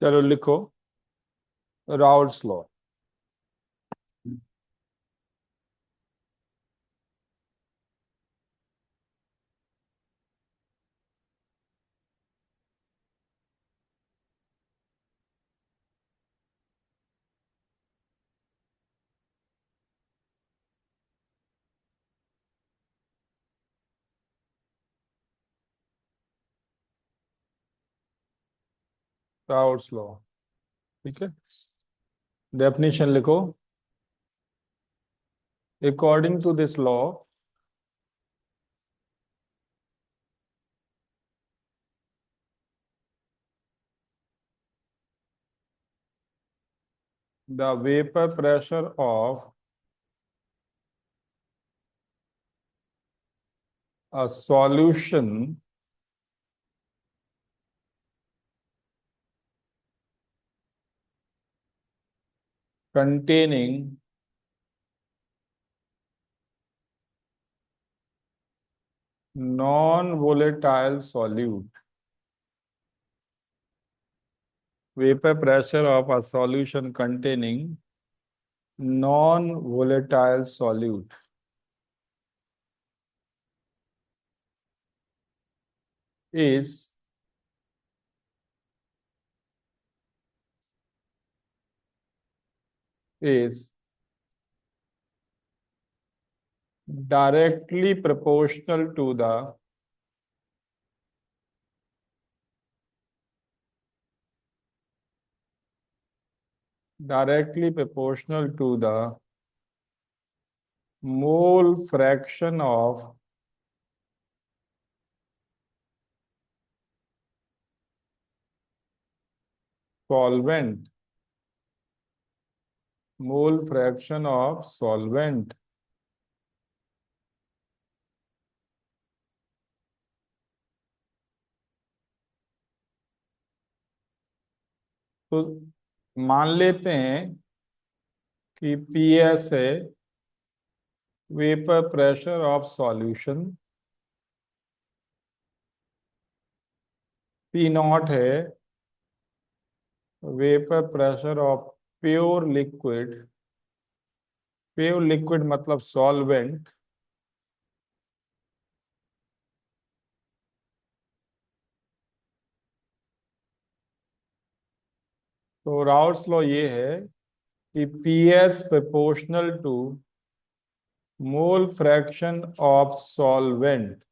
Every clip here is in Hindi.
चलो लिखो राउल्ट्स लॉ। राउल्ट्स लॉ, ठीक है। डेफिनेशन लिखो। According to this law, the vapor pressure of a solution containing non-volatile solute. Vapor pressure of a solution containing non-volatile solute is is directly proportional to the mole fraction of solvent. Mole fraction of solvent. तो मान लेते हैं कि पीएस है vapour pressure of solution, P naught है vapour pressure of pure liquid. Pure liquid मतलब सॉल्वेंट। तो राउल्ट्स लॉ ये है कि P S proportional to mole fraction of solvent.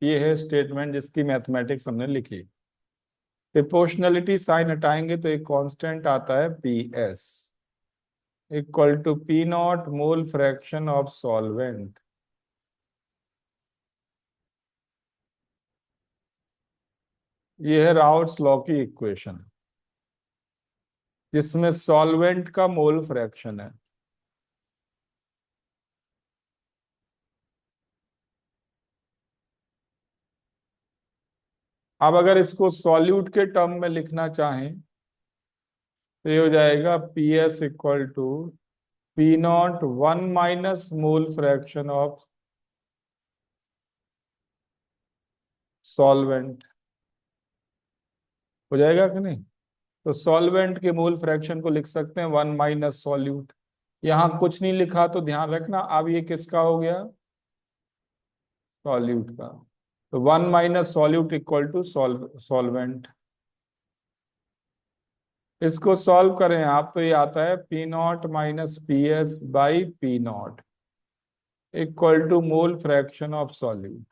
ये है स्टेटमेंट जिसकी मैथमेटिक्स हमने लिखी। प्रोपोर्शनलिटी साइन हटाएंगे तो एक कांस्टेंट आता है P S equal to P naught mole fraction of solvent. ये है राउल्ट्स लॉ की इक्वेशन जिसमें सॉल्वेंट का मोल फ्रैक्शन है। अब अगर इसको सॉल्यूट के टर्म में लिखना चाहें तो ये हो जाएगा P S equal to P naught one minus mole fraction of solvent. हो जाएगा कि नहीं? तो सॉल्वेंट के मोल फ्रैक्शन को लिख सकते हैं वन माइनस सॉल्यूट। यहाँ कुछ नहीं लिखा तो ध्यान रखना, अब ये किसका हो गया? सॉल्यूट का। तो one minus solute equal to solvent. इसको सॉल्व करें आप तो ये आता है P naught minus P S by P naught equal to mole fraction of solute.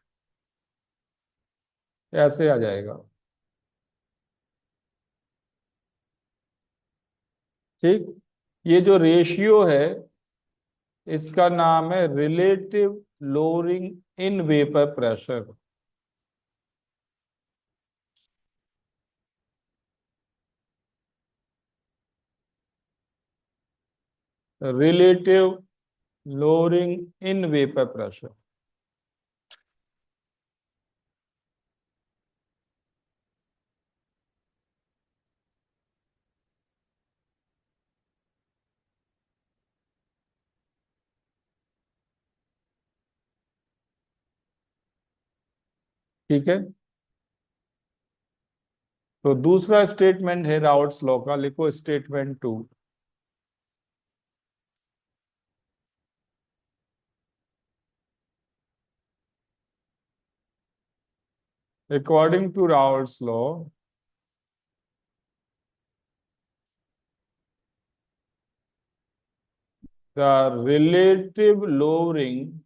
ऐसे आ जाएगा। ठीक। ये जो रेशियो है इसका नाम है relative lowering in vapour pressure. Relative lowering in vapour pressure. ठीक है। तो दूसरा स्टेटमेंट है राउट्स लॉ का, लिखो statement 2। According to Raoult's law, the relative lowering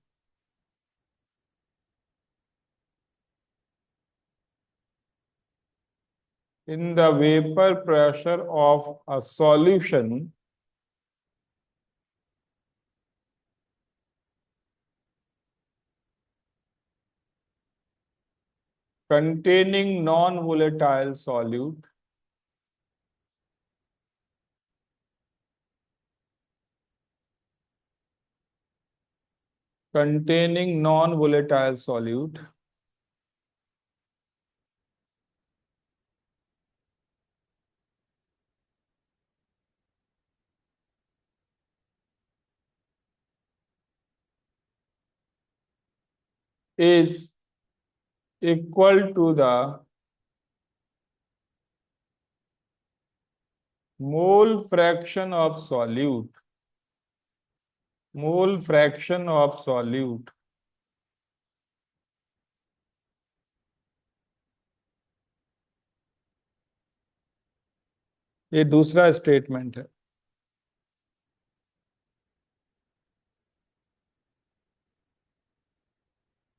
in the vapor pressure of a solution containing non-volatile solute containing non-volatile solute is equal to the mole fraction of solute, mole fraction of solute। ये दूसरा स्टेटमेंट है।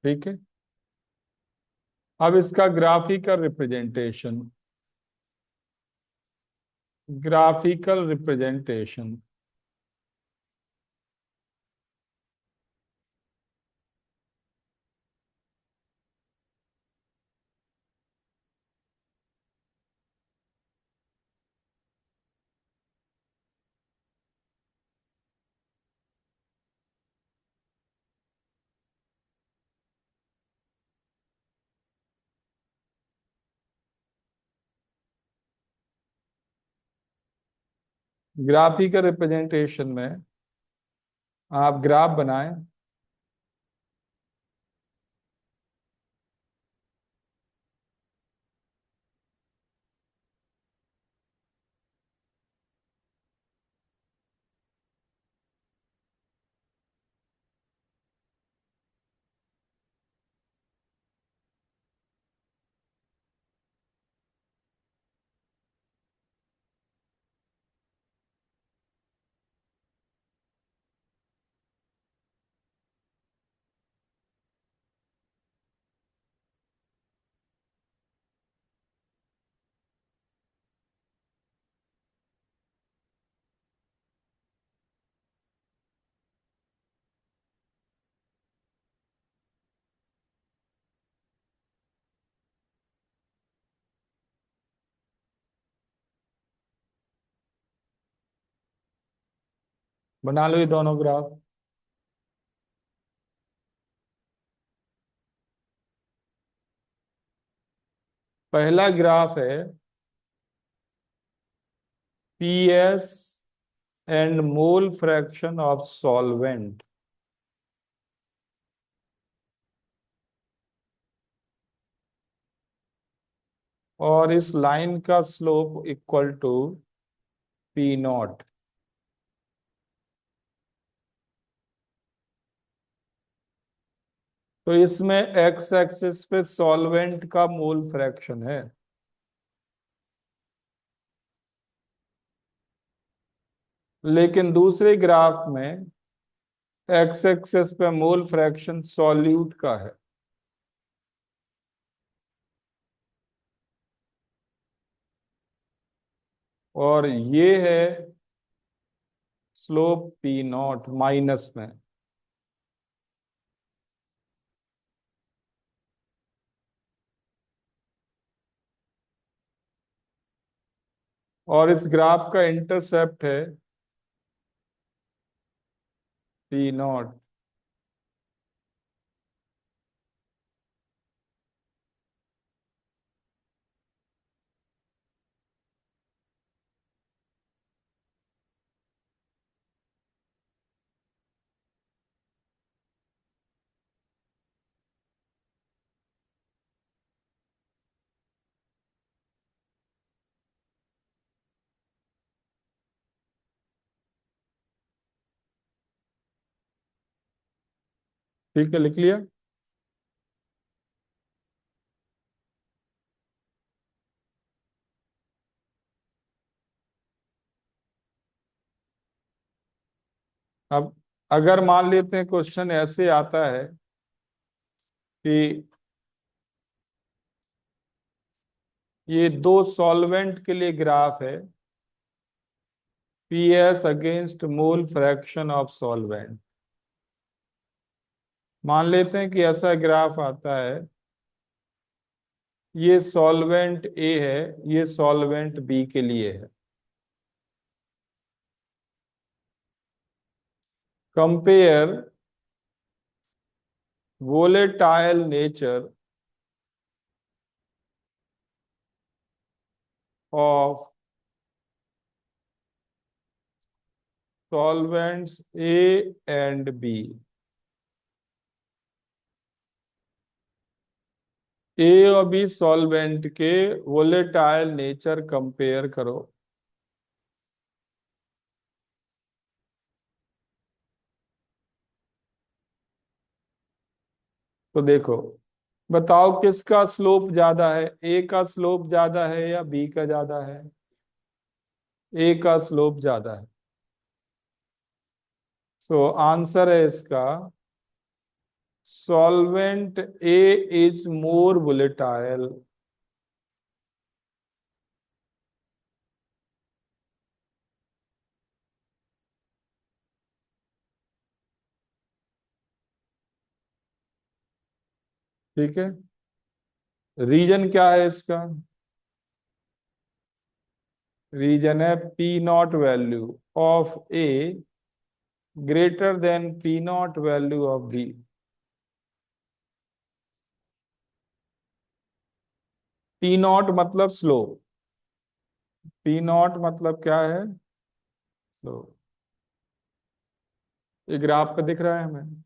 ठीक है। अब इसका graphical representation, graphical representation. Graphical representation में आप ग्राफ बनाएं। बना लो ये दोनों ग्राफ। पहला ग्राफ है PS and mole fraction of solvent. और इस लाइन का slope equal to P naught. तो इसमें एक्स एक्सिस पे सॉल्वेंट का मोल फ्रैक्शन है, लेकिन दूसरे ग्राफ में एक्स एक्सिस पे मोल फ्रैक्शन सॉल्यूट का है। और ये है स्लोप पी नॉट माइनस में। और इस ग्राफ का इंटरसेप्ट है पी नॉट। ठीक है, लिख लिया। अब अगर मान लेते हैं क्वेश्चन ऐसे आता है कि ये दो सॉल्वेंट के लिए ग्राफ है, P S against mole fraction of solvent. मान लेते हैं कि ऐसा ग्राफ आता है, ये सॉल्वेंट ए है, ये सॉल्वेंट बी के लिए है। Compare volatile nature of solvents A and B. A और बी सॉल्वेंट के वोलेटाइल नेचर कंपेयर करो। तो देखो, बताओ किसका स्लोप ज्यादा है, ए का स्लोप ज्यादा है या बी का ज्यादा है? ए का स्लोप ज्यादा है। सो आंसर है इसका, solvent A is more volatile. ठीक है, रीजन क्या है इसका? रीजन है P naught value of A greater than P naught value of B. P naught मतलब स्लो, पी नॉट मतलब क्या है? स्लो। ये ग्राफ पे दिख रहा है हमें।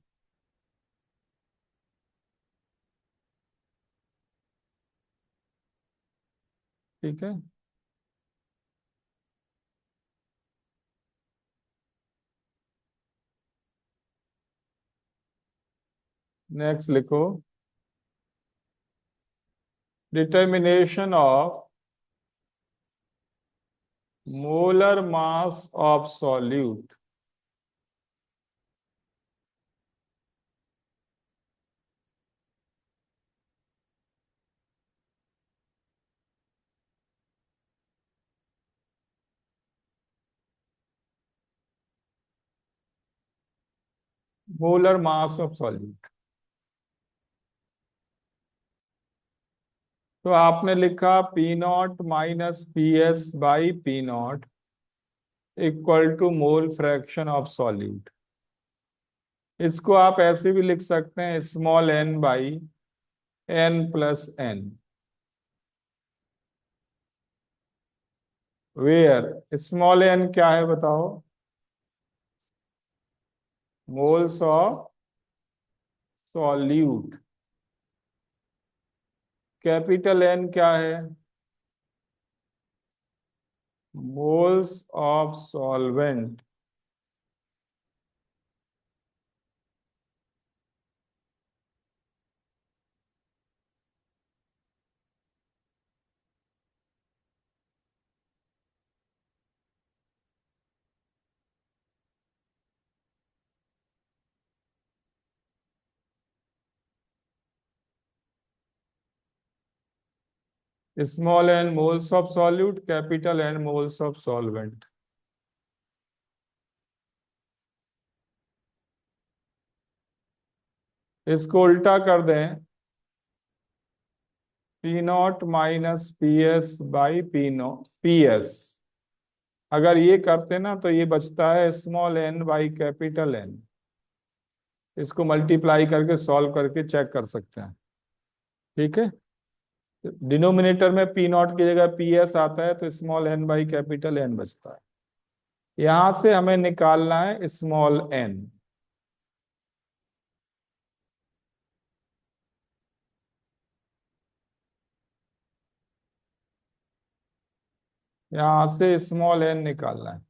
ठीक है, नेक्स्ट लिखो, determination of molar mass of solute. Molar mass of solute. तो आपने लिखा P naught minus P S by P naught equal to mole fraction of solute. इसको आप ऐसे भी लिख सकते हैं, small N by N plus N, where small N क्या है बताओ? Moles of solute. Capital N क्या है? Moles of solvent. Small N moles of solute, capital N moles of solvent. इसको उल्टा कर दें, P naught minus P S by P no P S. अगर ये करते ना तो ये बचता है small N by capital N. इसको मल्टीप्लाई करके सॉल्व करके चेक कर सकते हैं। ठीक है, डिनोमिनेटर में पी नॉट की जगह पी एस आता है तो small N by capital N बचता है। यहां से हमें निकालना है स्मॉल एन। यहां से स्मॉल एन निकालना है।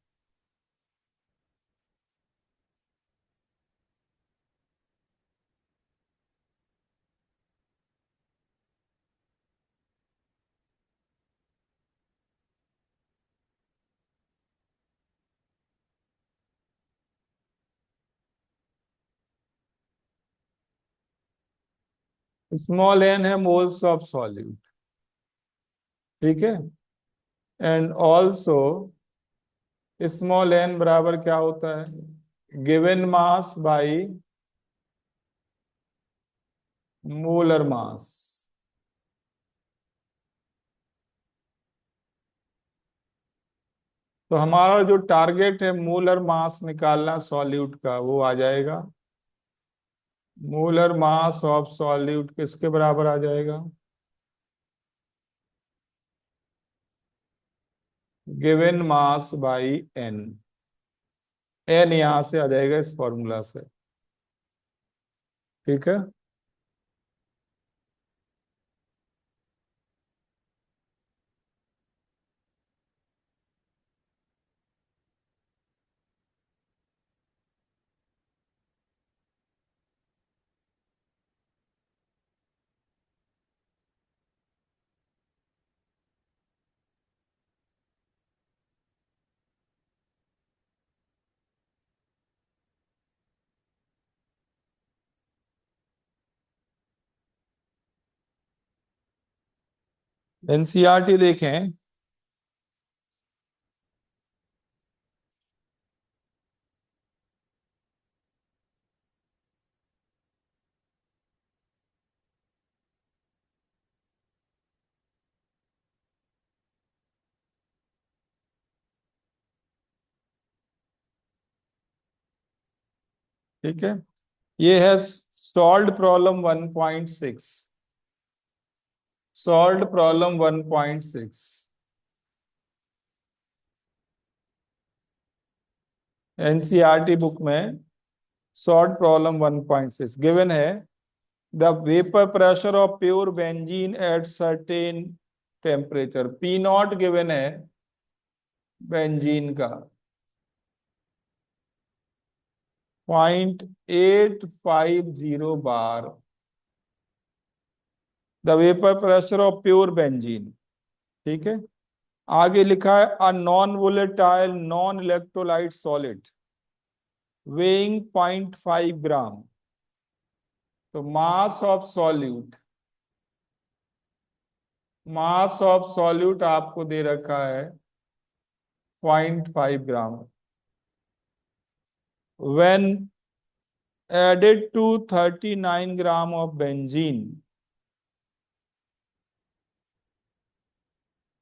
स्मॉल एन है मोल्स ऑफ सॉल्यूट, ठीक है। एंड ऑल्सो स्मॉल एन बराबर क्या होता है, given mass by molar mass. तो हमारा जो टारगेट है मोलर मास निकालना सॉल्यूट का, वो आ जाएगा मोलर मास ऑफ सॉल्यूट किसके बराबर आ जाएगा, given mass by N. N यहां से आ जाएगा इस फॉर्मूला से, ठीक है। एनसीईआरटी देखें, ठीक है। ये है solved problem 1.6, solved problem 1.6। NCERT book में सॉल्व्ड प्रॉब्लम 1.6 गिवन है, the vapour pressure of pure benzene at certain temperature, P naught given है बेंजीन का 0.850 bar, the vapour pressure of pure benzene, ठीक है। आगे लिखा है a non volatile non electrolyte solid weighing 0.5 gram. तो मास ऑफ सॉल्यूट आपको दे रखा है 0.5 gram. When added to 39 gram of benzene,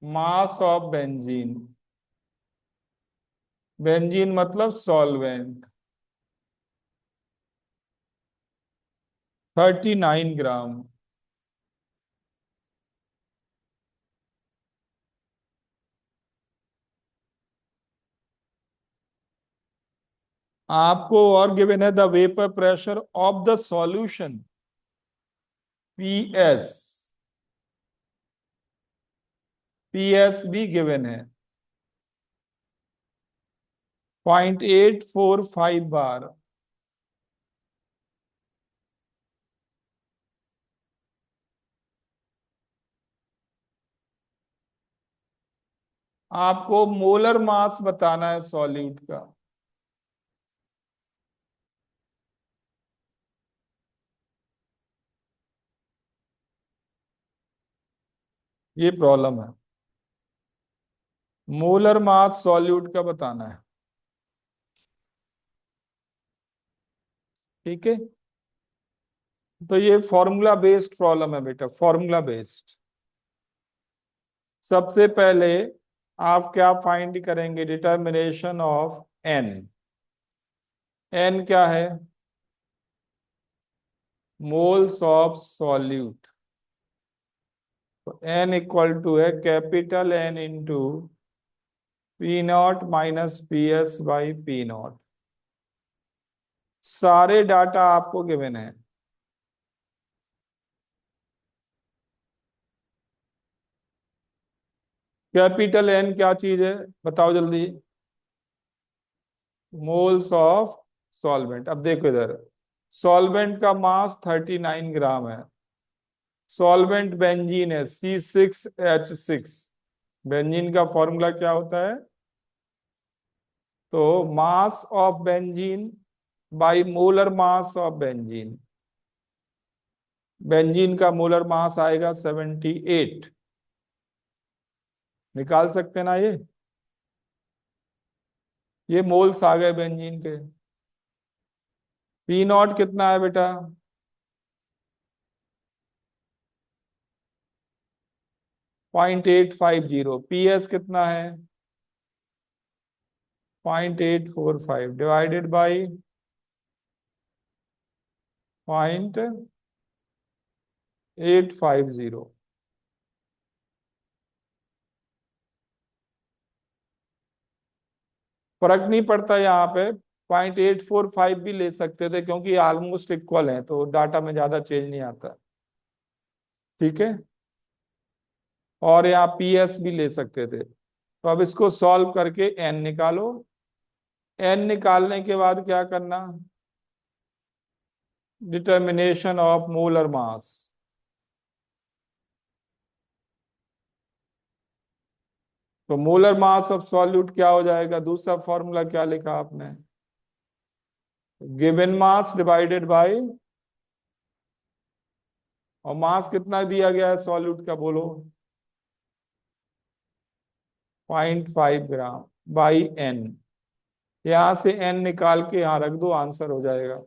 mass of benzene, benzene मतलब सॉल्वेंट, 39 ग्राम। आपको और गिवन है the vapour pressure of the solution PS, PS भी गिवन है 0.845 बार। आपको मोलर मास बताना है सॉल्यूट का, ये प्रॉब्लम है। मोलर मास सॉल्यूट का बताना है, ठीक है। तो ये फॉर्मूला बेस्ड प्रॉब्लम है बेटा, फॉर्मूला बेस्ड। सबसे पहले आप क्या फाइंड करेंगे, डिटर्मिनेशन ऑफ एन। एन क्या है, मोल्स ऑफ सॉल्यूट। तो एन इक्वल टू है capital N into P naught minus P S by P naught. सारे डाटा आपको गिवन है। कैपिटल एन क्या चीज है बताओ जल्दी, मोल्स ऑफ सॉल्वेंट। अब देखो इधर, सॉल्वेंट का मास 39 ग्राम है, सॉल्वेंट बेंजीन है C6H6। बेंजीन का फॉर्मूला क्या होता है, तो mass of benzene by molar mass of benzene. Benzene का मोलर मास आएगा 78। निकाल सकते ना ये मोल्स आ गए बेंजीन के। पी नॉट कितना है बेटा? 0.850। पी एस कितना है? 0.845 डिवाइडेड बाई 0.850। फर्क नहीं पड़ता यहाँ पे। 0.845 भी ले सकते थे क्योंकि ऑलमोस्ट इक्वल है, तो डाटा में ज्यादा चेंज नहीं आता। ठीक है। और यहाँ पी एस भी ले सकते थे। तो अब इसको सॉल्व करके एन निकालो। एन निकालने के बाद क्या करना? डिटर्मिनेशन ऑफ मोलर मास। तो मोलर मास ऑफ सॉल्यूट क्या हो जाएगा? दूसरा फॉर्मूला क्या लिखा आपने? गिवन मास डिवाइडेड बाय, और मास कितना दिया गया है सॉल्यूट का बोलो? 0.5 ग्राम बाई एन। यहां से एन निकाल के यहां रख दो, आंसर हो जाएगा।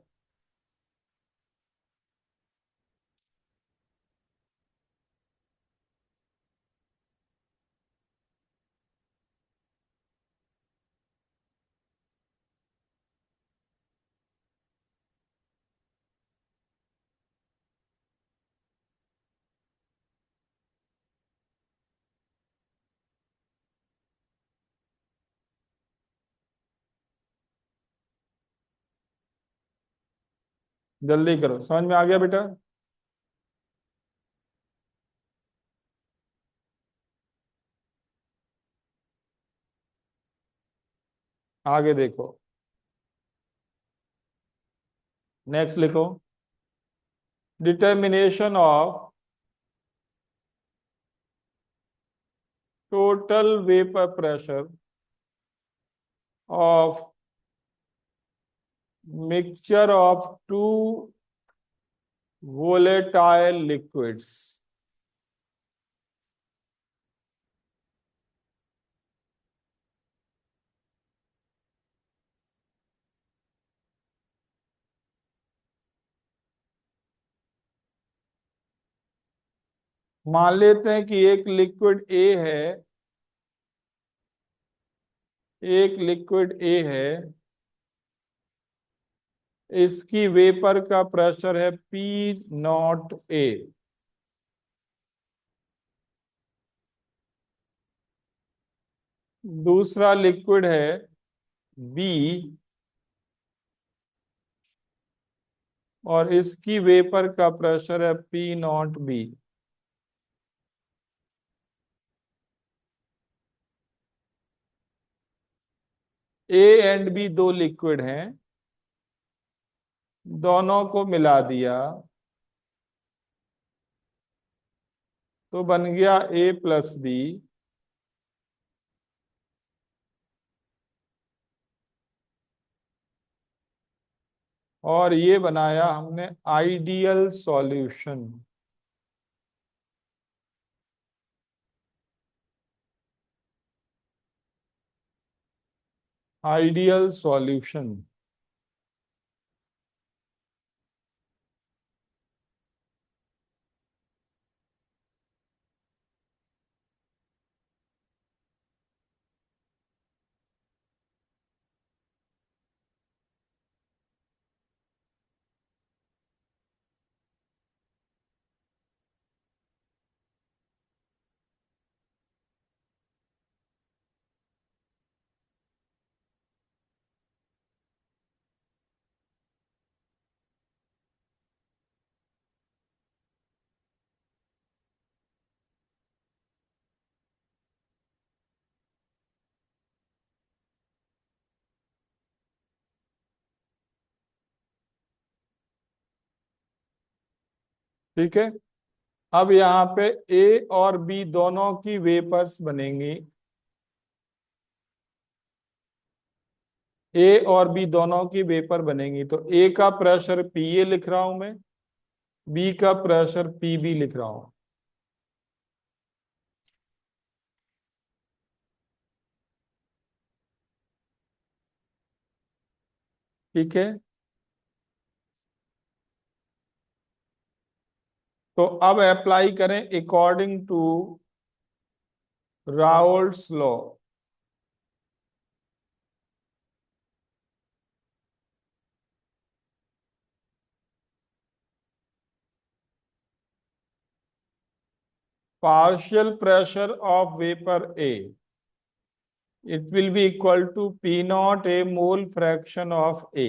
जल्दी करो, समझ में आ गया बेटा? आगे देखो। नेक्स्ट लिखो। Determination of total vapour pressure of mixture of two volatile liquids। मान लेते हैं कि एक लिक्विड ए है, एक लिक्विड ए है, इसकी वेपर का प्रेशर है पी नॉट ए। दूसरा लिक्विड है बी, और इसकी वेपर का प्रेशर है P naught B. A and B दो लिक्विड हैं, दोनों को मिला दिया तो बन गया ए प्लस बी। और ये बनाया हमने आइडियल सॉल्यूशन। Ideal solution. ठीक है। अब यहाँ पे ए और बी दोनों की वेपर्स बनेंगी। ए और बी दोनों की वेपर बनेंगी, तो ए का प्रेशर पी ए लिख रहा हूं मैं, बी का प्रेशर पी बी लिख रहा हूं। ठीक है, तो अब अप्लाई करें according to Raoult's law. partial pressure of vapor A, it will be equal to P naught A mole fraction of A.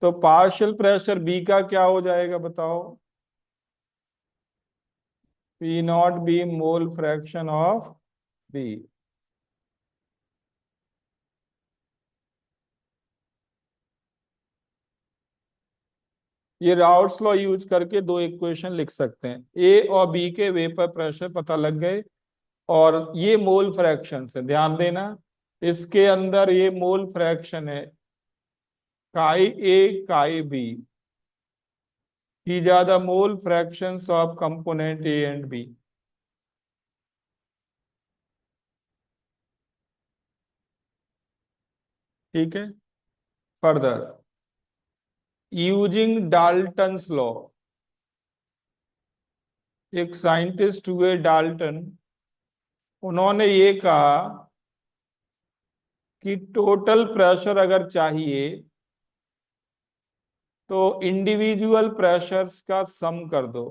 तो पार्शियल प्रेशर बी का क्या हो जाएगा बताओ? P naught B mole fraction of B. ये राउट्स लॉ यूज करके दो इक्वेशन लिख सकते हैं। ए और बी के वेपर प्रेशर पता लग गए, और ये मोल फ्रैक्शन से ध्यान देना, इसके अंदर ये मोल फ्रैक्शन है काई ए काई B. These are the mole fractions of component A and B. ठीक है, फर्दर यूजिंग डाल्टन्स लॉ, एक साइंटिस्ट हुए डाल्टन, उन्होंने ये कहा कि टोटल प्रेशर अगर चाहिए तो इंडिविजुअल प्रेशर्स का सम कर दो।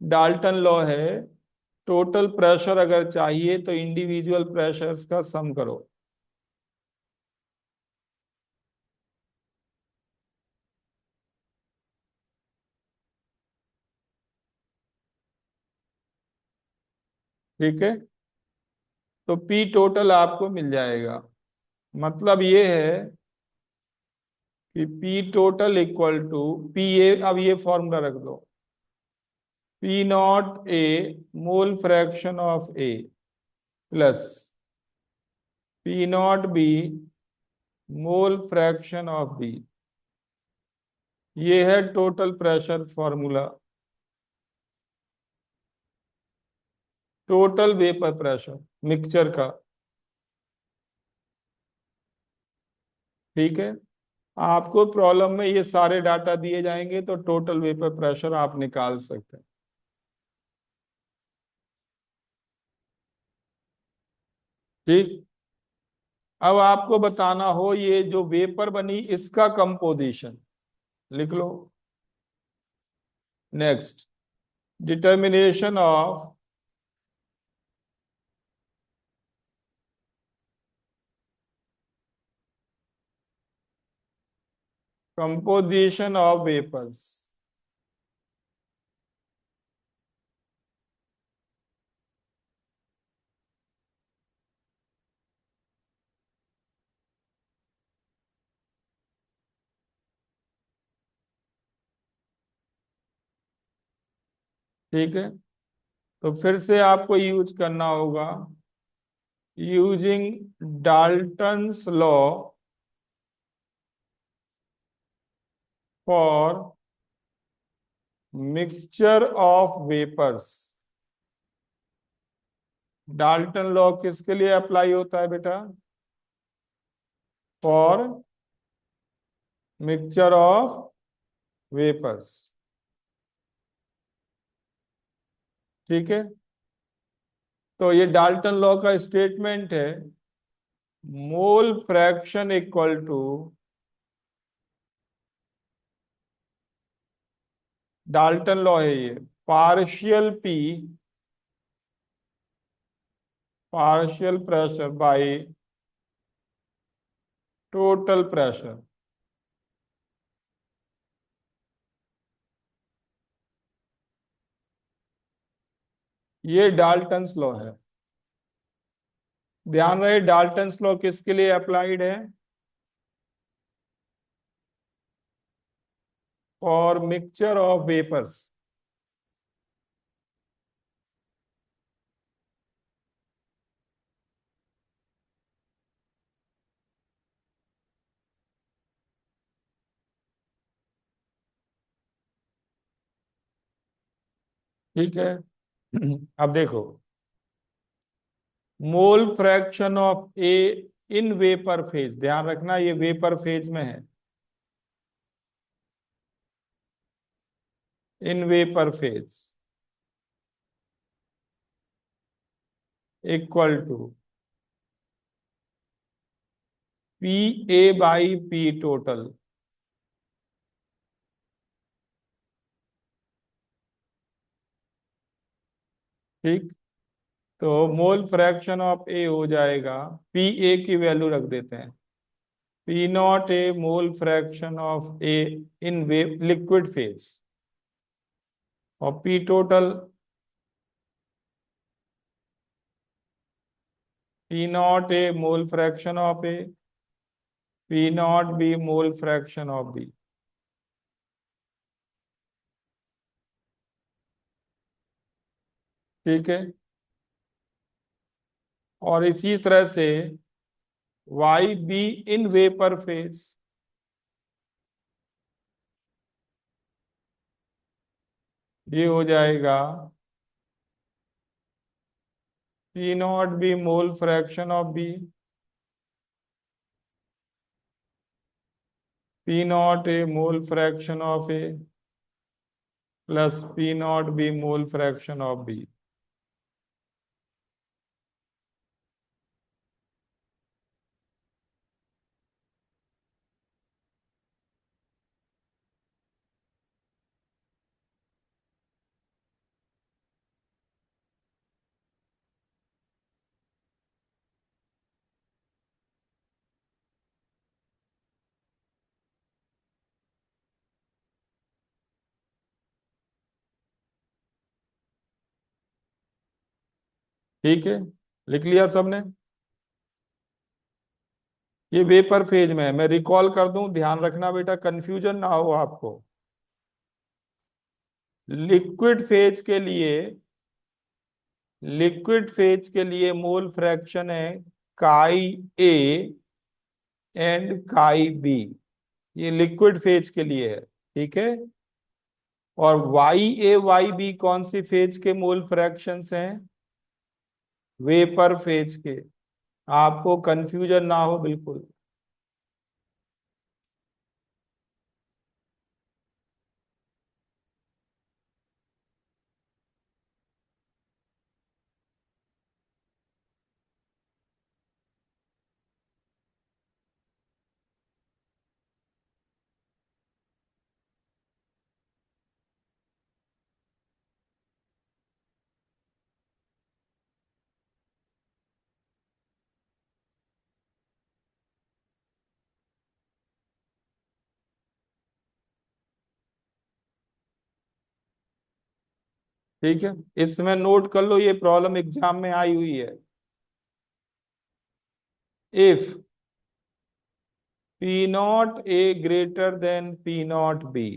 डाल्टन लॉ है, टोटल प्रेशर अगर चाहिए तो इंडिविजुअल प्रेशर्स का सम करो। ठीक है, तो पी टोटल आपको मिल जाएगा। मतलब ये है कि P total equal to P A, अब ये फॉर्मूला रख दो, P naught A mole fraction of A plus P naught B mole fraction of B. ये है total pressure formula, total vapour pressure mixture का। ठीक है, आपको प्रॉब्लम में ये सारे डाटा दिए जाएंगे तो टोटल वेपर प्रेशर आप निकाल सकते हैं। ठीक, अब आपको बताना हो ये जो वेपर बनी इसका कंपोजिशन लिख लो। Next, determination of composition of vapours. ठीक है, तो फिर से आपको यूज करना होगा using Dalton's law for mixture of vapours. Dalton law किसके लिए अप्लाई होता है बेटा? For mixture of vapours. ठीक है, तो ये डाल्टन लॉ का स्टेटमेंट है, mole fraction equal to, Dalton law है ये, partial P partial pressure by total pressure. ये डाल्टन्स लॉ है। ध्यान रहे डाल्टन्स लॉ किसके लिए अप्लाइड है? For mixture of vapours. ठीक है। अब देखो, mole fraction of A in vapour phase, ध्यान रखना ये वेपर फेज में है, in vapour phase equal to P A by P total. ठीक, तो मोल फ्रैक्शन ऑफ ए हो जाएगा, पी ए की वैल्यू रख देते हैं, P naught A mole fraction of A in वे लिक्विड फेज, और P total P naught A mole fraction of A, P naught B mole fraction of B. ठीक है, और इसी तरह से Y B in vapour phase, ये हो जाएगा P naught B mole fraction of B, P naught A mole fraction of A plus P naught B mole fraction of B. ठीक है, लिख लिया सबने? ये वेपर फेज में है, मैं रिकॉल कर दूं, ध्यान रखना बेटा, कंफ्यूजन ना हो आपको। लिक्विड फेज के लिए, लिक्विड फेज के लिए मोल फ्रैक्शन है काई ए एंड काई बी, ये लिक्विड फेज के लिए है। ठीक है, और वाई ए वाई बी कौन सी फेज के मोल फ्रैक्शंस हैं? वेपर फेज के। आपको कंफ्यूजन ना हो बिल्कुल। ठीक है, इसमें नोट कर लो, ये प्रॉब्लम एग्जाम में आई हुई है। If P naught A greater than P naught B,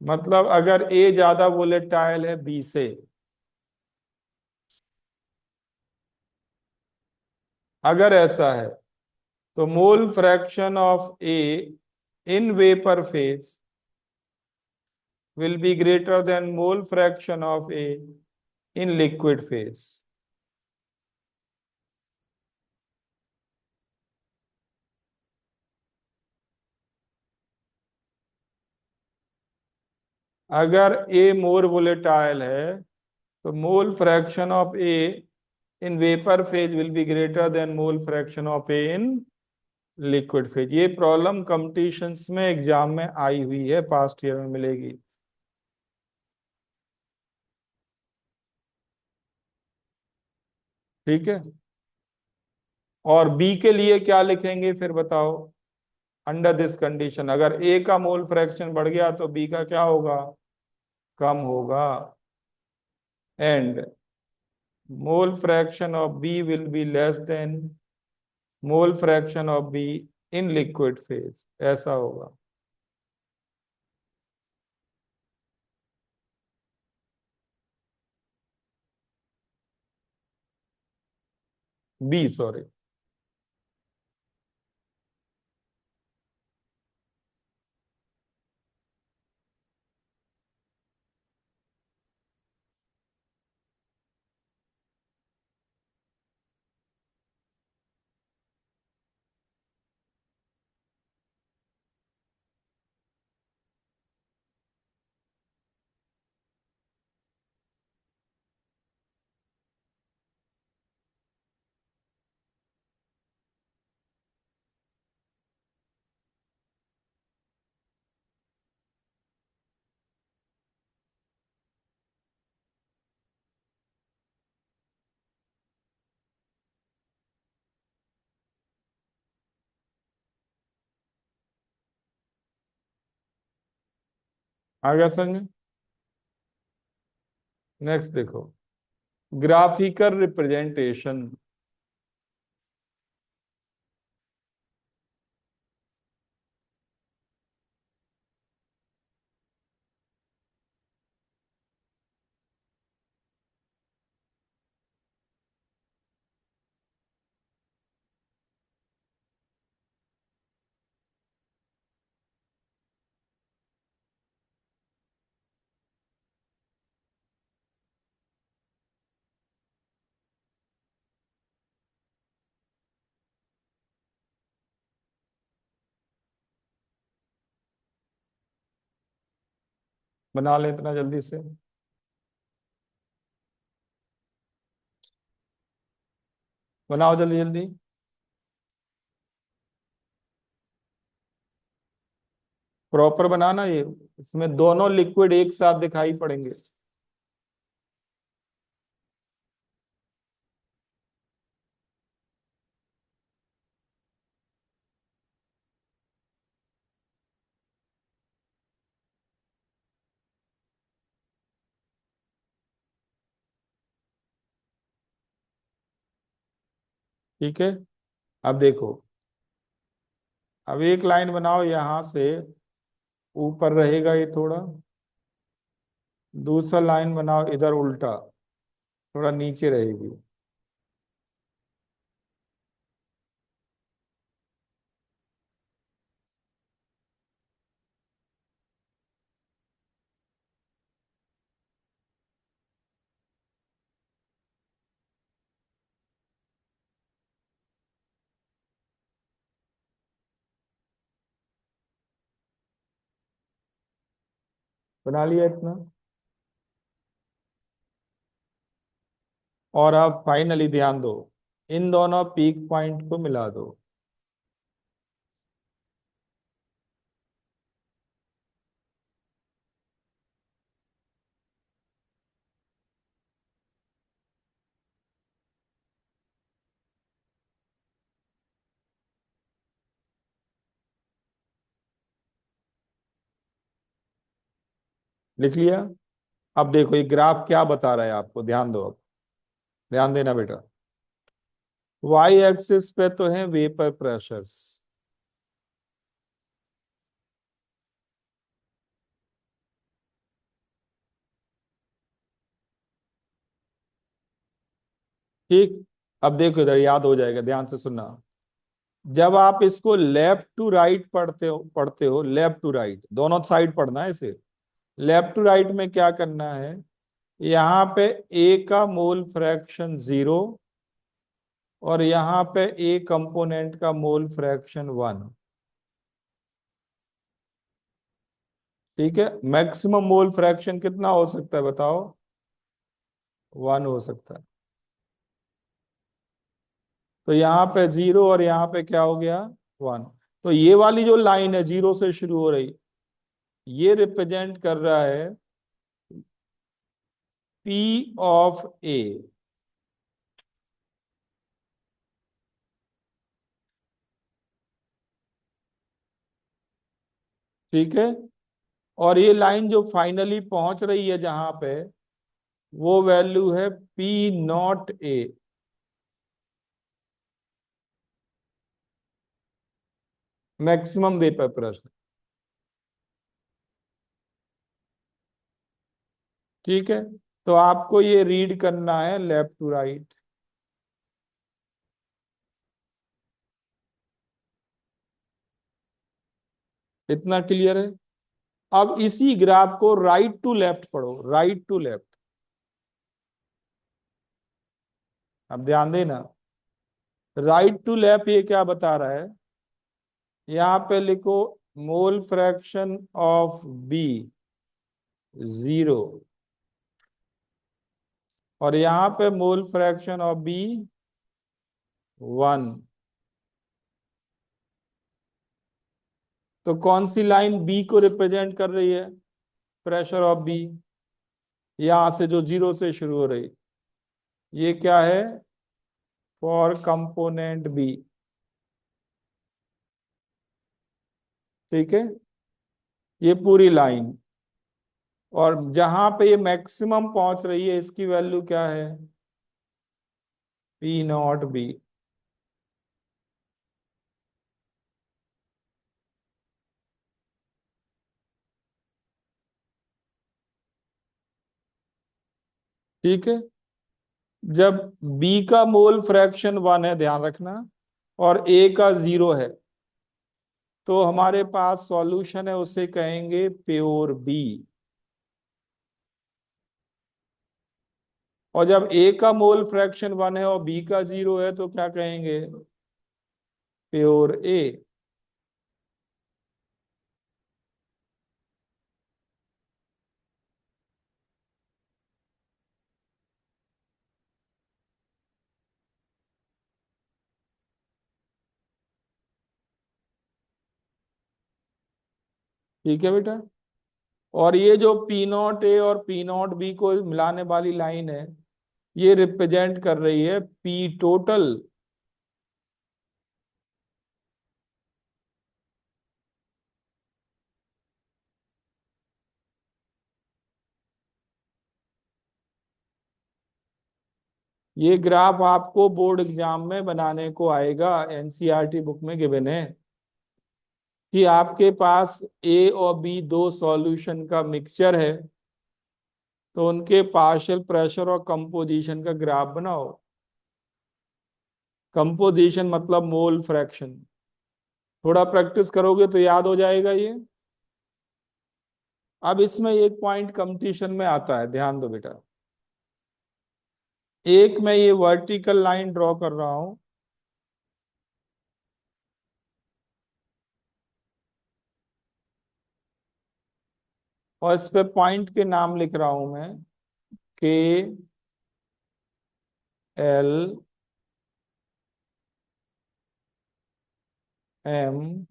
मतलब अगर ए ज्यादा वोलेटाइल है बी से, अगर ऐसा है तो मोल fraction of A in vapour phase will be greater than mole fraction of A in liquid phase. अगर ए मोर वोलेटाइल है तो मोल fraction of A in vapour phase will be greater than mole fraction of A in liquid phase. ये प्रॉब्लम कॉम्पिटिशन्स में एग्जाम में आई हुई है, पास्ट ईयर में मिलेगी। ठीक है, और बी के लिए क्या लिखेंगे फिर बताओ? अंडर दिस कंडीशन, अगर ए का मोल फ्रैक्शन बढ़ गया तो बी का क्या होगा? कम होगा, and mole fraction of B will be less than mole fraction of B in liquid phase, ऐसा होगा। B, sorry. आ गया समझ? नेक्स्ट देखो, ग्राफिकल रिप्रेजेंटेशन। बना ले इतना जल्दी से। बनाओ जल्दी जल्दी। प्रॉपर बनाना ये, इसमें दोनों लिक्विड एक साथ दिखाई पड़ेंगे। ठीक है, अब देखो, अब एक लाइन बनाओ यहां से, ऊपर रहेगा ये थोड़ा, दूसरा लाइन बनाओ इधर उल्टा, थोड़ा नीचे रहेगी। बना लिया इतना। और अब फाइनली ध्यान दो, इन दोनों पीक पॉइंट को मिला दो। लिख लिया? अब देखो ये ग्राफ क्या बता रहा है आपको, ध्यान दो अब, ध्यान देना बेटा। वाई एक्सिस पे तो है वेपर प्रेशर्स, ठीक। अब देखो इधर याद हो जाएगा, ध्यान से सुनना। जब आप इसको लेफ्ट टू राइट पढ़ते हो लेफ्ट टू राइट दोनों साइड पढ़ना है इसे। लेफ्ट टू राइट में क्या करना है, यहाँ पे ए का मोल फ्रैक्शन 0, और यहाँ पे ए कंपोनेंट का मोल फ्रैक्शन 1। ठीक है, मैक्सिमम मोल फ्रैक्शन कितना हो सकता है बताओ? 1 हो सकता है। तो यहाँ पे 0 और यहाँ पे क्या हो गया? 1। तो ये वाली जो लाइन है 0 से शुरू हो रही, ये रिप्रेजेंट कर रहा है पी ऑफ ए। ठीक है, और ये लाइन जो फाइनली पहुंच रही है जहां पे, वो वैल्यू है पी नॉट ए। Maximum vapour pressure. ठीक है, तो आपको ये रीड करना है लेफ्ट टू राइट। इतना क्लियर है? अब इसी ग्राफ को राइट टू लेफ्ट पढ़ो, राइट टू लेफ्ट। अब ध्यान देना, राइट टू लेफ्ट ये क्या बता रहा है, यहाँ पे लिखो मोल फ्रैक्शन ऑफ बी 0, और यहाँ पे मोल फ्रैक्शन ऑफ बी 1। तो कौन सी लाइन बी को रिप्रेजेंट कर रही है, प्रेशर ऑफ बी, यहां से जो 0 से शुरू हो रही, ये क्या है, फॉर कंपोनेंट बी। ठीक है, ये पूरी लाइन। और जहां पे ये मैक्सिमम पहुंच रही है इसकी वैल्यू क्या है, पी नॉट बी। ठीक है। जब बी का मोल फ्रैक्शन 1 है, ध्यान रखना, और ए का 0 है, तो हमारे पास सॉल्यूशन है, उसे कहेंगे प्योर बी। और जब ए का मोल फ्रैक्शन 1 है और बी का 0 है तो क्या कहेंगे, प्योर ए। ठीक है बेटा। और ये जो पी नॉट ए और पी नॉट बी को मिलाने वाली लाइन है, ये रिप्रेजेंट कर रही है पी टोटल। ये ग्राफ आपको बोर्ड एग्जाम में बनाने को आएगा, एनसीईआरटी बुक में गिवन है कि आपके पास ए और बी दो सॉल्यूशन का मिक्सचर है, तो उनके पार्शियल प्रेशर और कंपोजिशन का ग्राफ बनाओ। कंपोजिशन मतलब मोल फ्रैक्शन। थोड़ा प्रैक्टिस करोगे तो याद हो जाएगा ये। अब इसमें एक पॉइंट कंपटीशन में आता है, ध्यान दो बेटा। एक मैं ये वर्टिकल लाइन ड्रॉ कर रहा हूं, और इस पे पॉइंट के नाम लिख रहा हूं मैं, के, एल, एम,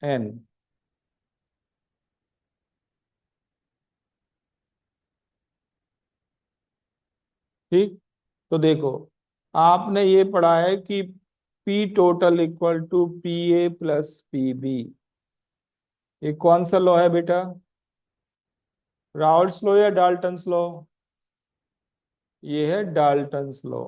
एन। ठीक। तो देखो, आपने ये पढ़ा है कि P total equal to P A plus P B. ये कौन सा लॉ है बेटा, राउल्ट्स लॉ या डाल्टन्स लॉ? ये है डाल्टन्स लॉ।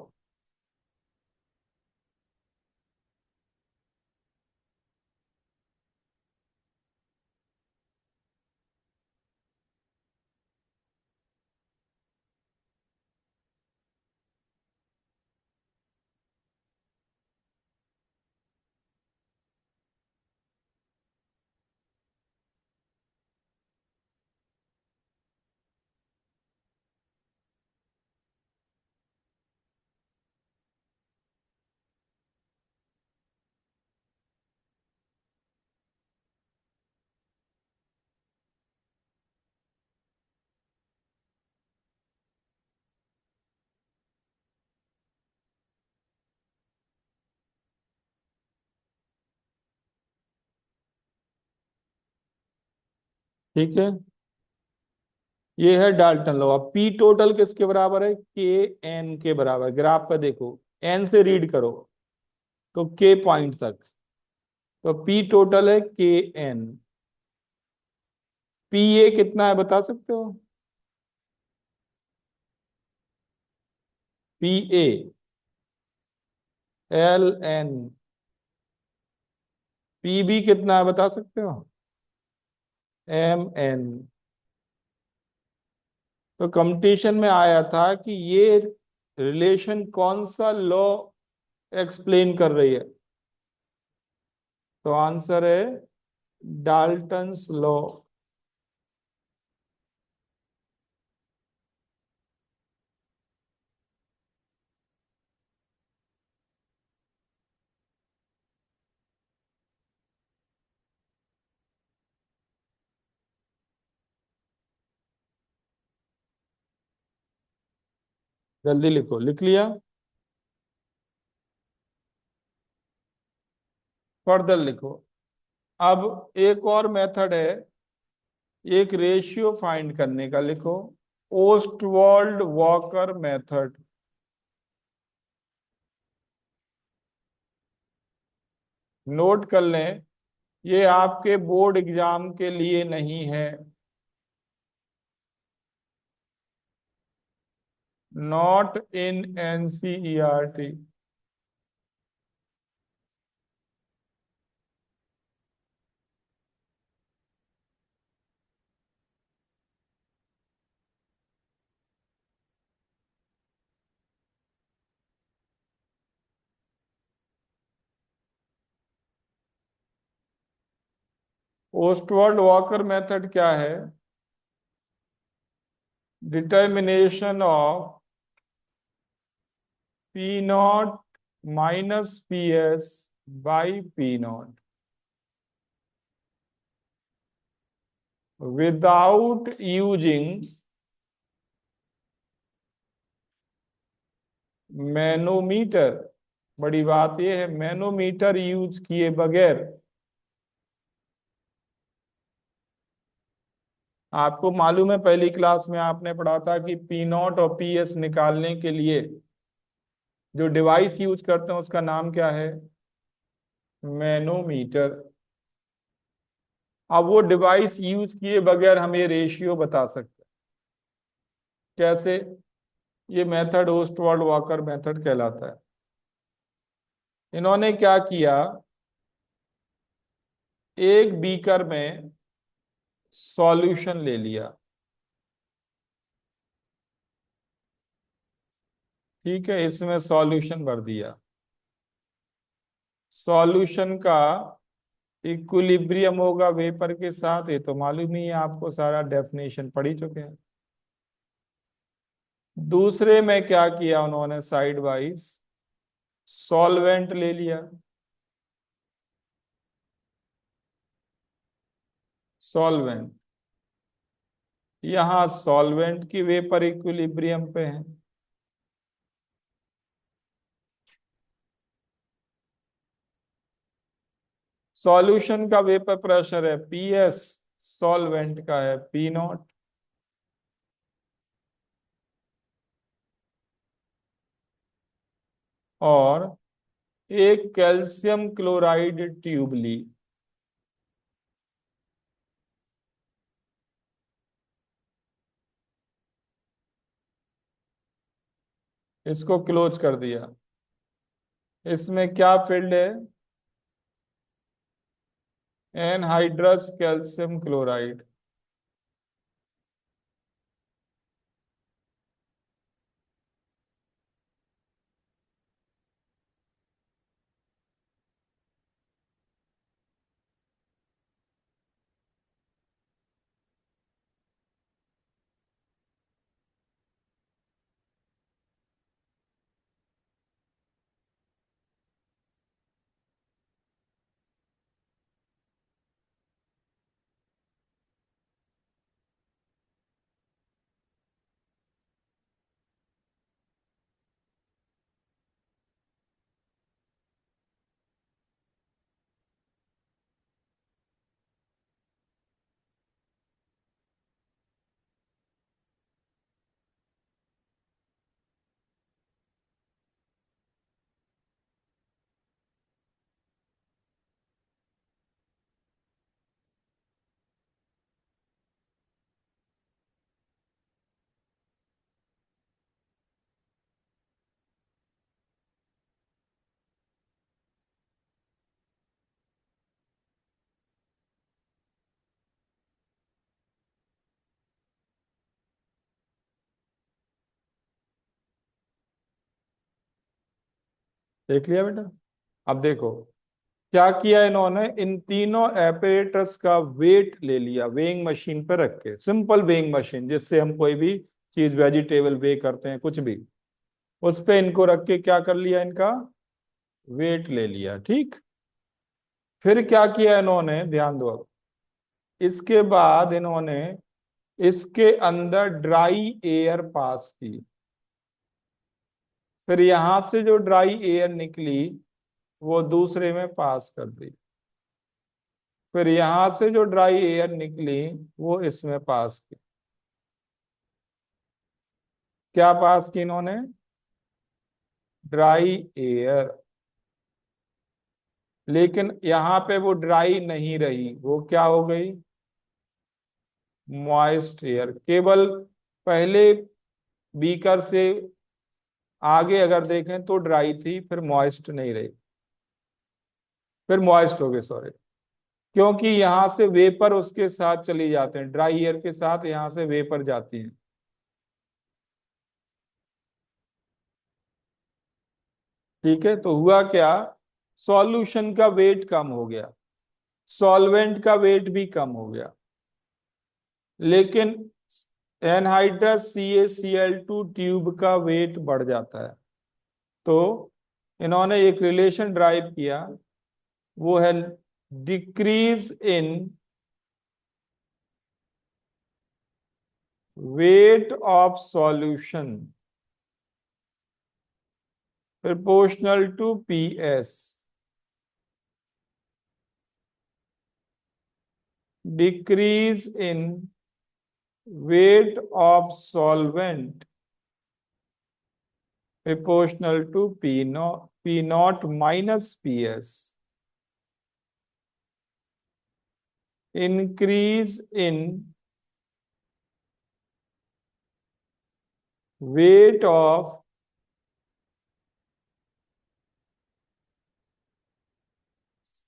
ठीक है, ये है डाल्टन लॉ। अब पी टोटल किसके बराबर है, के एन के बराबर। ग्राफ पे देखो, एन से रीड करो तो के पॉइंट तक, तो पी टोटल है के एन। पी ए कितना है बता सकते हो, P A, L N. P B कितना है बता सकते हो, एम एन। तो कंपटीशन में आया था कि ये रिलेशन कौन सा लॉ एक्सप्लेन कर रही है, तो आंसर है डाल्टन्स लॉ। जल्दी लिखो, लिख लिया? फर्दर लिखो। अब एक और मेथड है, एक रेशियो फाइंड करने का, लिखो ओस्टवाल्ड वॉकर मेथड। नोट कर लें, ये आपके बोर्ड एग्जाम के लिए नहीं है, not in NCERT. Ostwald Walker method क्या है? Determination of P naught minus P S by P naught without using manometer. बड़ी बात यह है, मैनोमीटर यूज किए बगैर। आपको मालूम है पहली क्लास में आपने पढ़ा था कि पी नॉट और पी एस निकालने के लिए जो डिवाइस यूज करते हैं उसका नाम क्या है? मैनोमीटर। अब वो डिवाइस यूज किए बगैर हम ये रेशियो बता सकते हैं। कैसे? ये मेथड ओस्टवर्ड वॉकर मेथड कहलाता है। इन्होंने क्या किया, एक बीकर में सॉल्यूशन ले लिया, ठीक है, इसमें सॉल्यूशन भर दिया। सॉल्यूशन का इक्विलिब्रियम होगा वेपर के साथ, ये तो मालूम ही है आपको, सारा डेफिनेशन पढ़ ही चुके हैं। दूसरे में क्या किया उन्होंने, साइड वाइज सॉल्वेंट ले लिया। सॉल्वेंट, यहां सॉल्वेंट की वेपर इक्विलिब्रियम पे है। सॉल्यूशन का वेपर प्रेशर है पी एस, सॉल्वेंट का है पी नॉट। और एक कैल्शियम क्लोराइड ट्यूब ली। इसको क्लोज कर दिया। इसमें क्या फील्ड है? Anhydrous calcium chloride. देख लिया बेटा? अब देखो क्या किया इन्होंने, इन तीनों एपरेटस का वेट ले लिया वेइंग मशीन पर रख के, सिंपल वेइंग मशीन जिससे हम कोई भी चीज वेजिटेबल वे करते हैं कुछ भी, उस पे इनको रख के क्या कर लिया, इनका वेट ले लिया, ठीक। फिर क्या किया इन्होंने, ध्यान दो अब। इसके बाद इन्होंने इसके अंदर ड्राई एयर पास की। फिर यहां से जो ड्राई एयर निकली वो दूसरे में पास कर दी। फिर यहां से जो ड्राई एयर निकली वो इसमें पास की। क्या पास की इन्होंने? Dry air. लेकिन यहां पे वो ड्राई नहीं रही, वो क्या हो गई, मॉइस्ट एयर। केवल पहले बीकर से आगे अगर देखें तो ड्राई थी, फिर मॉइस्ट नहीं रही, फिर मॉइस्ट हो गई, सॉरी, क्योंकि यहां से वेपर उसके साथ चली जाते हैं, ड्राई एयर के साथ यहां से वेपर जाती है। ठीक है, तो हुआ क्या, सॉल्यूशन का वेट कम हो गया, सॉल्वेंट का वेट भी कम हो गया, लेकिन एनहाइड्रस CaCl2 ट्यूब का वेट बढ़ जाता है। तो इन्होंने एक रिलेशन ड्राइव किया, वो है decrease in weight of solution proportional to PS। Decrease in weight of solvent proportional to P0 minus PS। Increase in weight of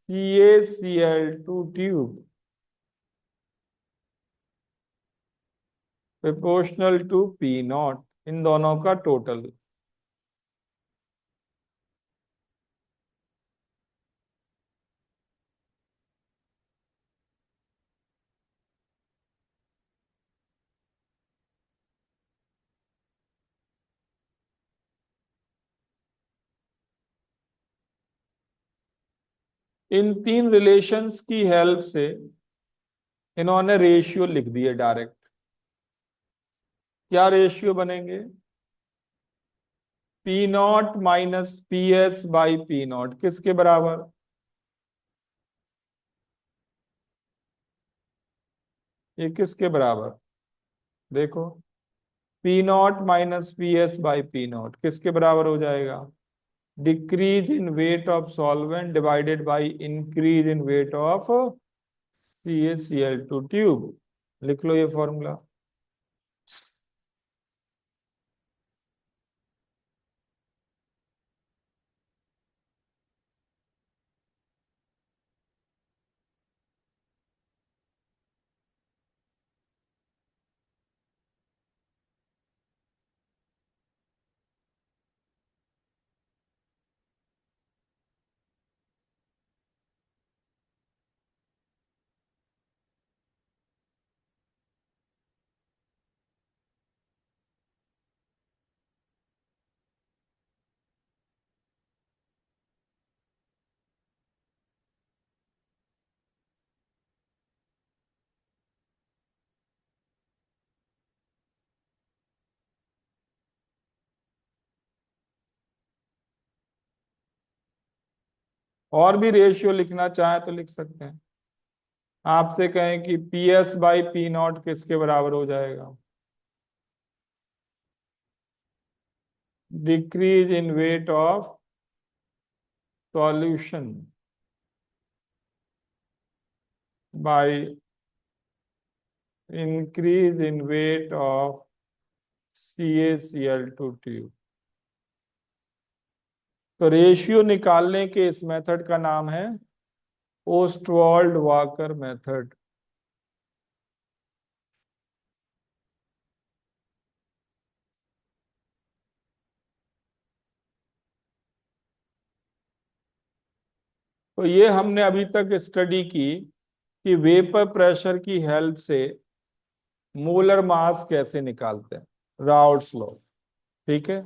CaCl2 tube proportional to P0, इन दोनों का टोटल। इन तीन रिलेशंस की हेल्प से इन्होंने रेशियो लिख दिए डायरेक्ट। क्या रेशियो बनेंगे, P0 minus PS by P0 किसके बराबर, ये किसके बराबर, देखो, P0 minus PS by P0 किसके बराबर हो जाएगा, decrease in weight of solvent divided by increase in weight of CaCl2 tube. लिख लो ये फॉर्मूला। और भी रेशियो लिखना चाहे तो लिख सकते हैं। आपसे कहें कि PS बाई P0 किसके बराबर हो जाएगा, decrease in weight of solution by increase in weight of CaCl2 tube. तो रेशियो निकालने के इस मेथड का नाम है ओस्टवाल्ड वाकर मेथड। तो ये हमने अभी तक स्टडी की कि वेपर प्रेशर की हेल्प से मोलर मास कैसे निकालते हैं, राउट्स लॉ। ठीक है,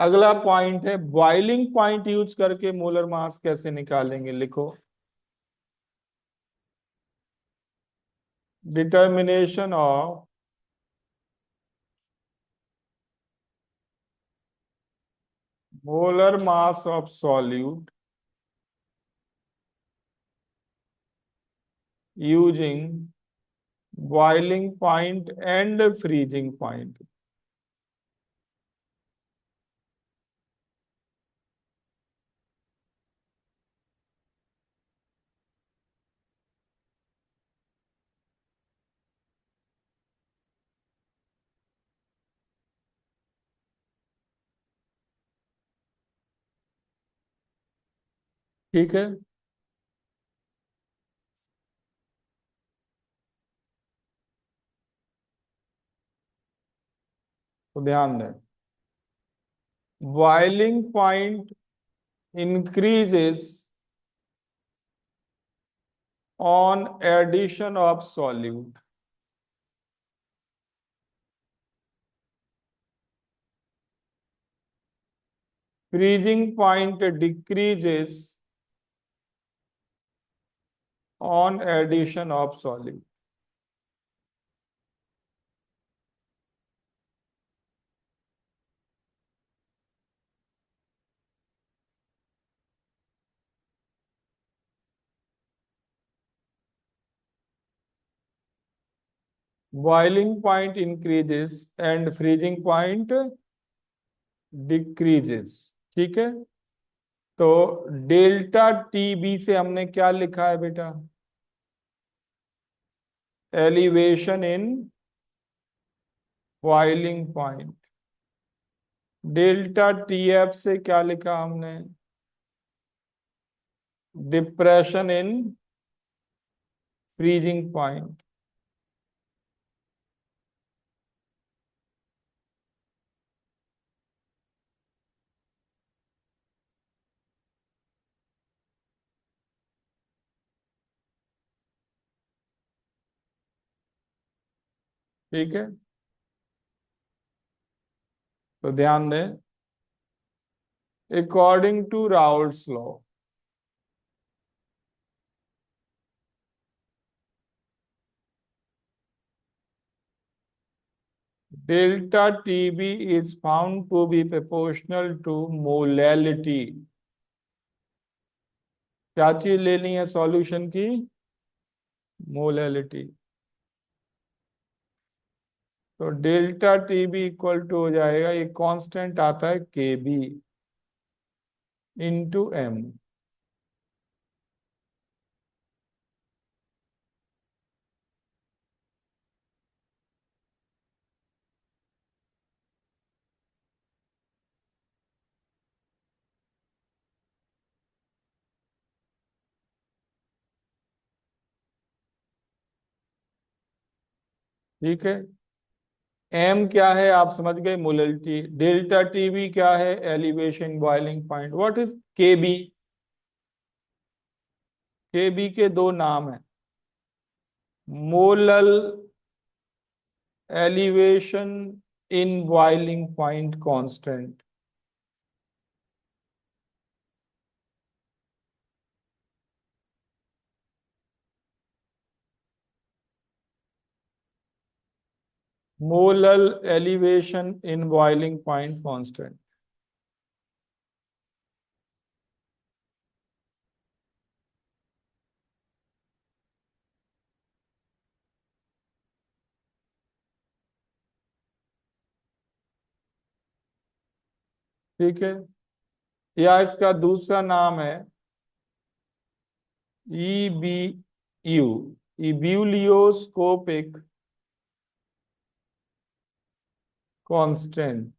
अगला पॉइंट है बॉइलिंग पॉइंट यूज करके मोलर मास कैसे निकालेंगे, लिखो, determination of molar mass of solute using boiling point and freezing point. ठीक है। तो ध्यान दें, boiling point increases on addition of solute. Freezing point decreases on addition of solute. Boiling point increases and freezing point decreases। ठीक है। तो डेल्टा टी बी से हमने क्या लिखा है बेटा? Elevation in boiling point. Delta T F से क्या लिखा हमने? Depression in freezing point. ठीक है। तो ध्यान दें, according to Raoult's law, delta T B is found to be proportional to molality. क्या चीज लेनी है सॉल्यूशन की? मोलैलिटी। तो डेल्टा टीबी इक्वल टू हो जाएगा, ये कांस्टेंट आता है के बी इंटू एम। ठीक है। एम क्या है आप समझ गए? मोलैलिटी। डेल्टा टीबी क्या है? Elevation boiling point. What is के बी? के बी के दो नाम हैं, molal elevation in boiling point constant. Molal elevation in boiling point constant. ठीक है। या इसका दूसरा नाम है ई बी यू, इब्यूलियोस्कोपिक कांस्टेंट।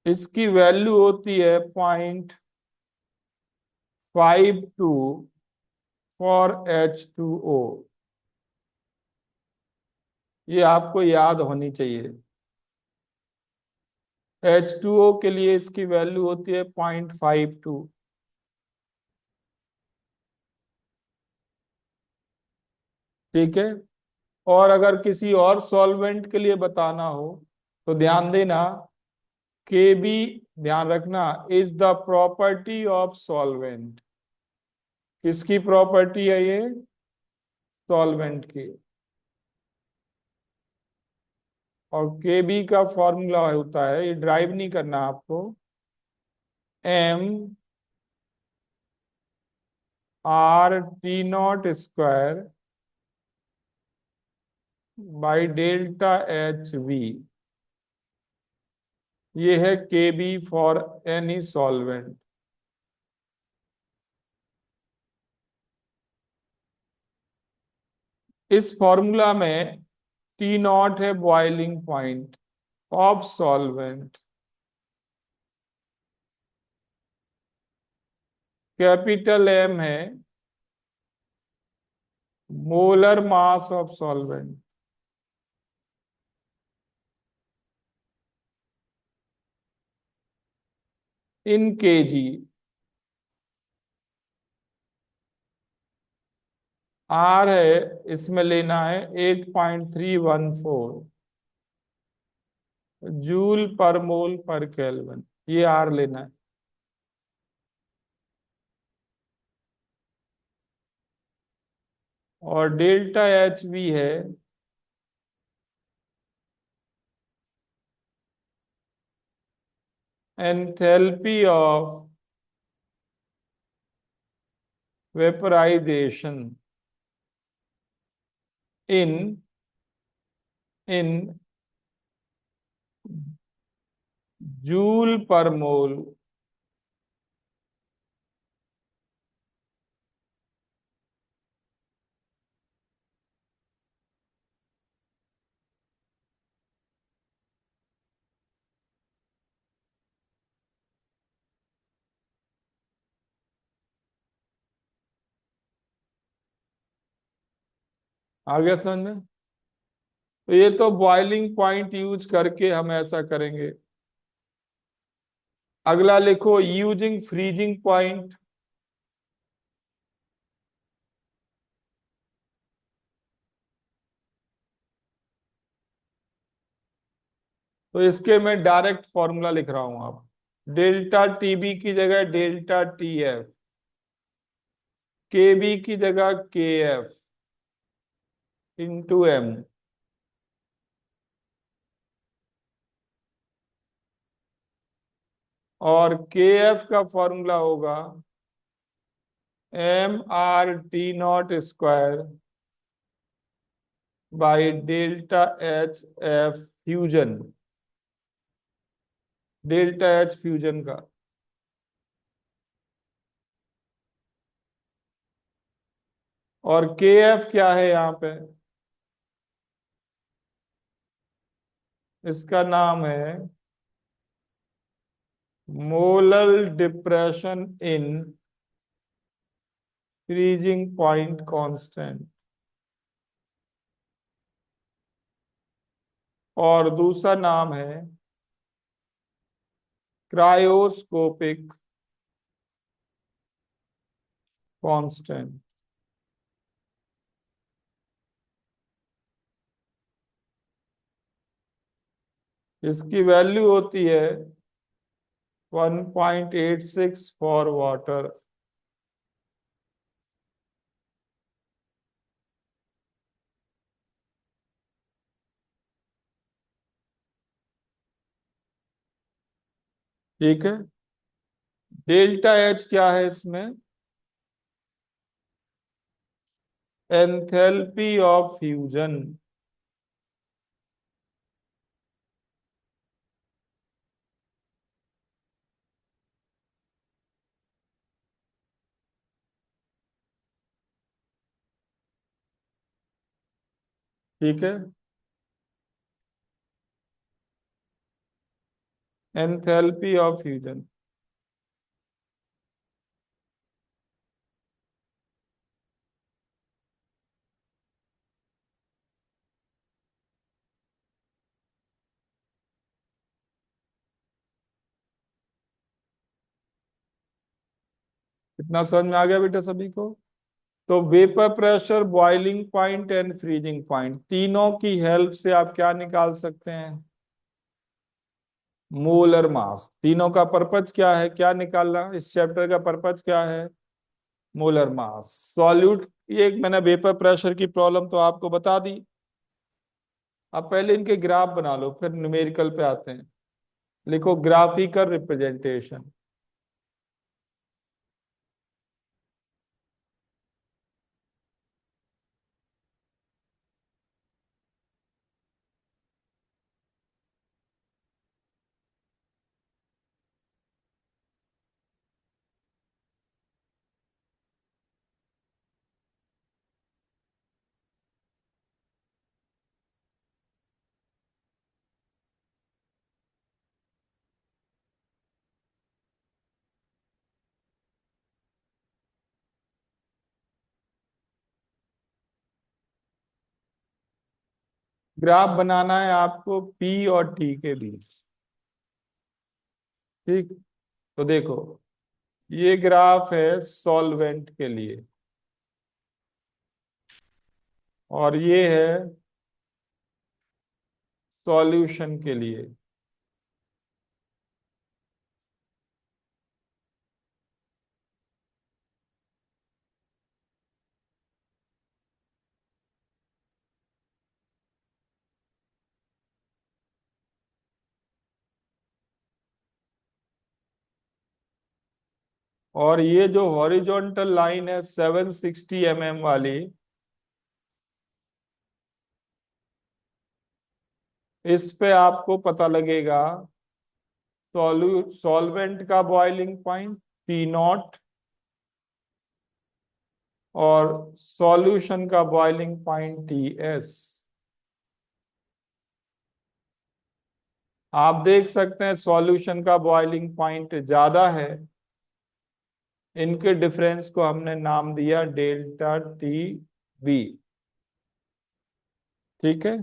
इसकी वैल्यू होती है 0.52 फॉर H2O। ये आपको याद होनी चाहिए। H2O के लिए इसकी वैल्यू होती है 0.52। ठीक है। और अगर किसी और सॉल्वेंट के लिए बताना हो तो ध्यान देना, के बी, ध्यान रखना, is the property of solvent. किसकी प्रॉपर्टी है ये? सॉल्वेंट की। और के बी का फॉर्मूला होता है, ये ड्राइव नहीं करना आपको, M R T naught square by delta H V. ये है K B for any solvent. इस फॉर्मूला में टी नॉट है boiling point of solvent, capital M है molar mass of solvent, in KG, R है इसमें लेना है 8.314 जूल पर मोल पर केल्विन, ये आर लेना है। और डेल्टा एच भी है enthalpy of vaporization in in joule पर मोल आ गया समझ में? तो ये तो बॉइलिंग पॉइंट यूज करके हम ऐसा करेंगे। अगला लिखो यूजिंग फ्रीजिंग पॉइंट। तो इसके मैं डायरेक्ट फॉर्मूला लिख रहा हूं, आप डेल्टा टीबी की जगह डेल्टा टीएफ, केबी की जगह केएफ इंटू एम, और केएफ का फॉर्मूला होगा mRT0 by delta H F fusion, delta H fusion का। और के एफ क्या है यहाँ पे? इसका नाम है molar depression in freezing point constant. और दूसरा नाम है क्रायोस्कोपिक कांस्टेंट। इसकी वैल्यू होती है 1.86 फॉर वाटर। ठीक है। डेल्टा एच क्या है इसमें? Enthalpy of fusion. ठीक है, एंथैल्पी ऑफ फ्यूजन। कितना समझ में आ गया बेटा सभी को? तो vapour pressure, boiling point and freezing point, तीनों की हेल्प से आप क्या निकाल सकते हैं? Molar mass. तीनों का पर्पज क्या है, क्या निकालना? इस चैप्टर का पर्पज क्या है? मोलर मास। सॉल्यूट, ये एक मैंने वेपर प्रेशर की प्रॉब्लम तो आपको बता दी। अब पहले इनके ग्राफ बना लो, फिर न्यूमेरिकल पे आते हैं। लिखो ग्राफिकल रिप्रेजेंटेशन। ग्राफ बनाना है आपको पी और टी के बीच। ठीक, तो देखो, ये ग्राफ है सॉल्वेंट के लिए और ये है सॉल्यूशन के लिए। और ये जो हॉरिजॉन्टल लाइन है 760 mm वाली, इस पे आपको पता लगेगा सॉल्वेंट का बॉइलिंग पॉइंट पी नॉट और सॉल्यूशन का बॉइलिंग पॉइंट टी एस। आप देख सकते हैं सॉल्यूशन का बॉइलिंग पॉइंट ज्यादा है, इनके डिफरेंस को हमने नाम दिया डेल्टा टी बी। ठीक है,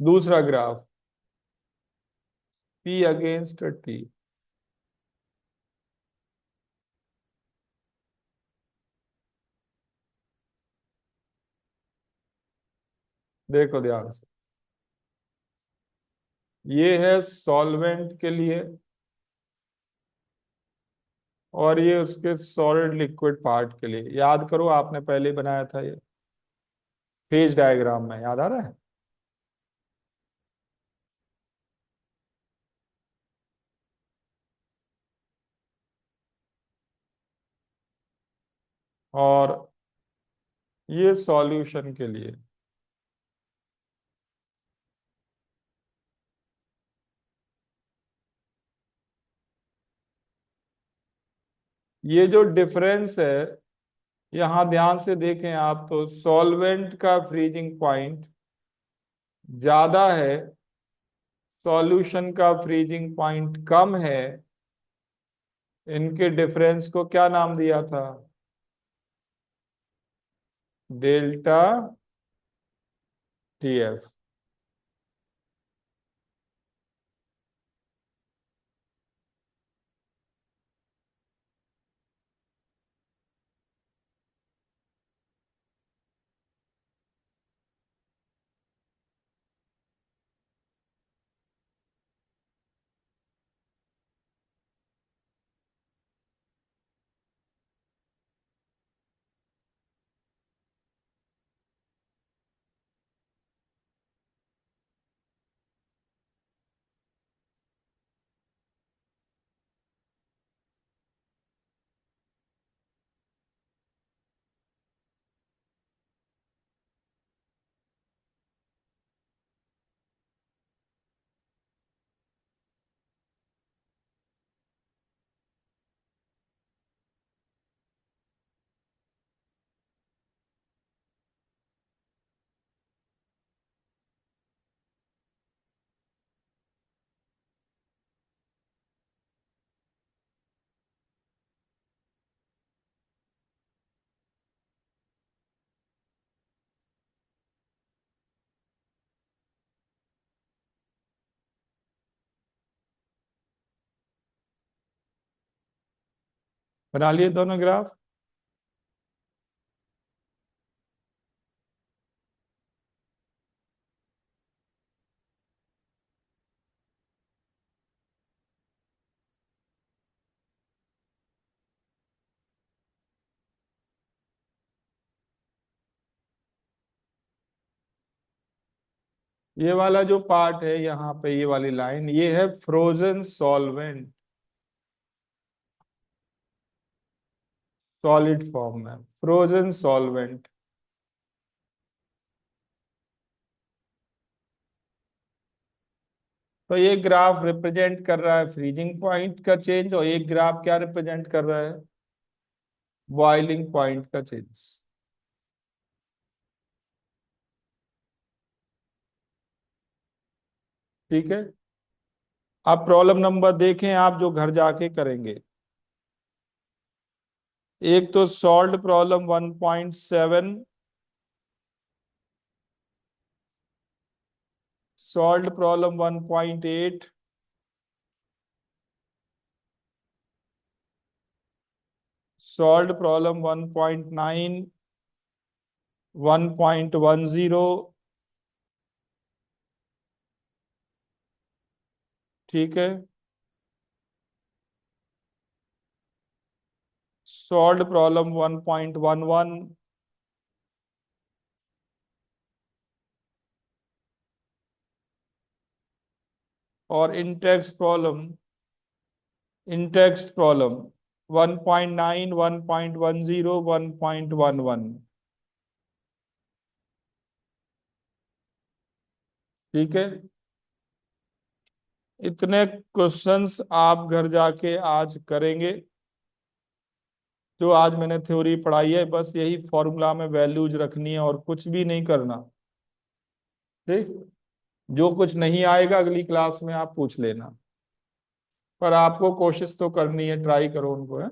दूसरा ग्राफ पी अगेंस्ट टी। देखो ध्यान से, ये है सॉल्वेंट के लिए और ये उसके सॉलिड लिक्विड पार्ट के लिए। याद करो, आपने पहले बनाया था ये फेज डायग्राम में, याद आ रहा है। और ये सॉल्यूशन के लिए। ये जो डिफरेंस है, यहां ध्यान से देखें आप, तो सॉल्वेंट का फ्रीजिंग पॉइंट ज्यादा है, सॉल्यूशन का फ्रीजिंग पॉइंट कम है। इनके डिफरेंस को क्या नाम दिया था? Delta T F. बना लिए दोनों ग्राफ। ये वाला जो पार्ट है यहाँ पे, ये वाली लाइन, ये है फ्रोजन सॉल्वेंट, सॉलिड फॉर्म में फ्रोजन सॉल्वेंट। तो ये ग्राफ रिप्रेजेंट कर रहा है फ्रीजिंग पॉइंट का चेंज और एक ग्राफ क्या रिप्रेजेंट कर रहा है? बॉइलिंग पॉइंट का चेंज। ठीक है, अब प्रॉब्लम नंबर देखें आप जो घर जाके करेंगे। एक तो solve problem 1.7, solve problem 1.8, solve problem 1.9, 1.10। ठीक है, सॉल्व प्रॉब्लम 1.11, और इन टेक्स्ट प्रॉब्लम 1.9, 1.10, 1.11। ठीक है, इतने क्वेश्चंस आप घर जाके आज करेंगे। जो आज मैंने थ्योरी पढ़ाई है बस यही फॉर्मूला में वैल्यूज रखनी है और कुछ भी नहीं करना। ठीक, जो कुछ नहीं आएगा अगली क्लास में आप पूछ लेना, पर आपको कोशिश तो करनी है, ट्राई करो उनको है।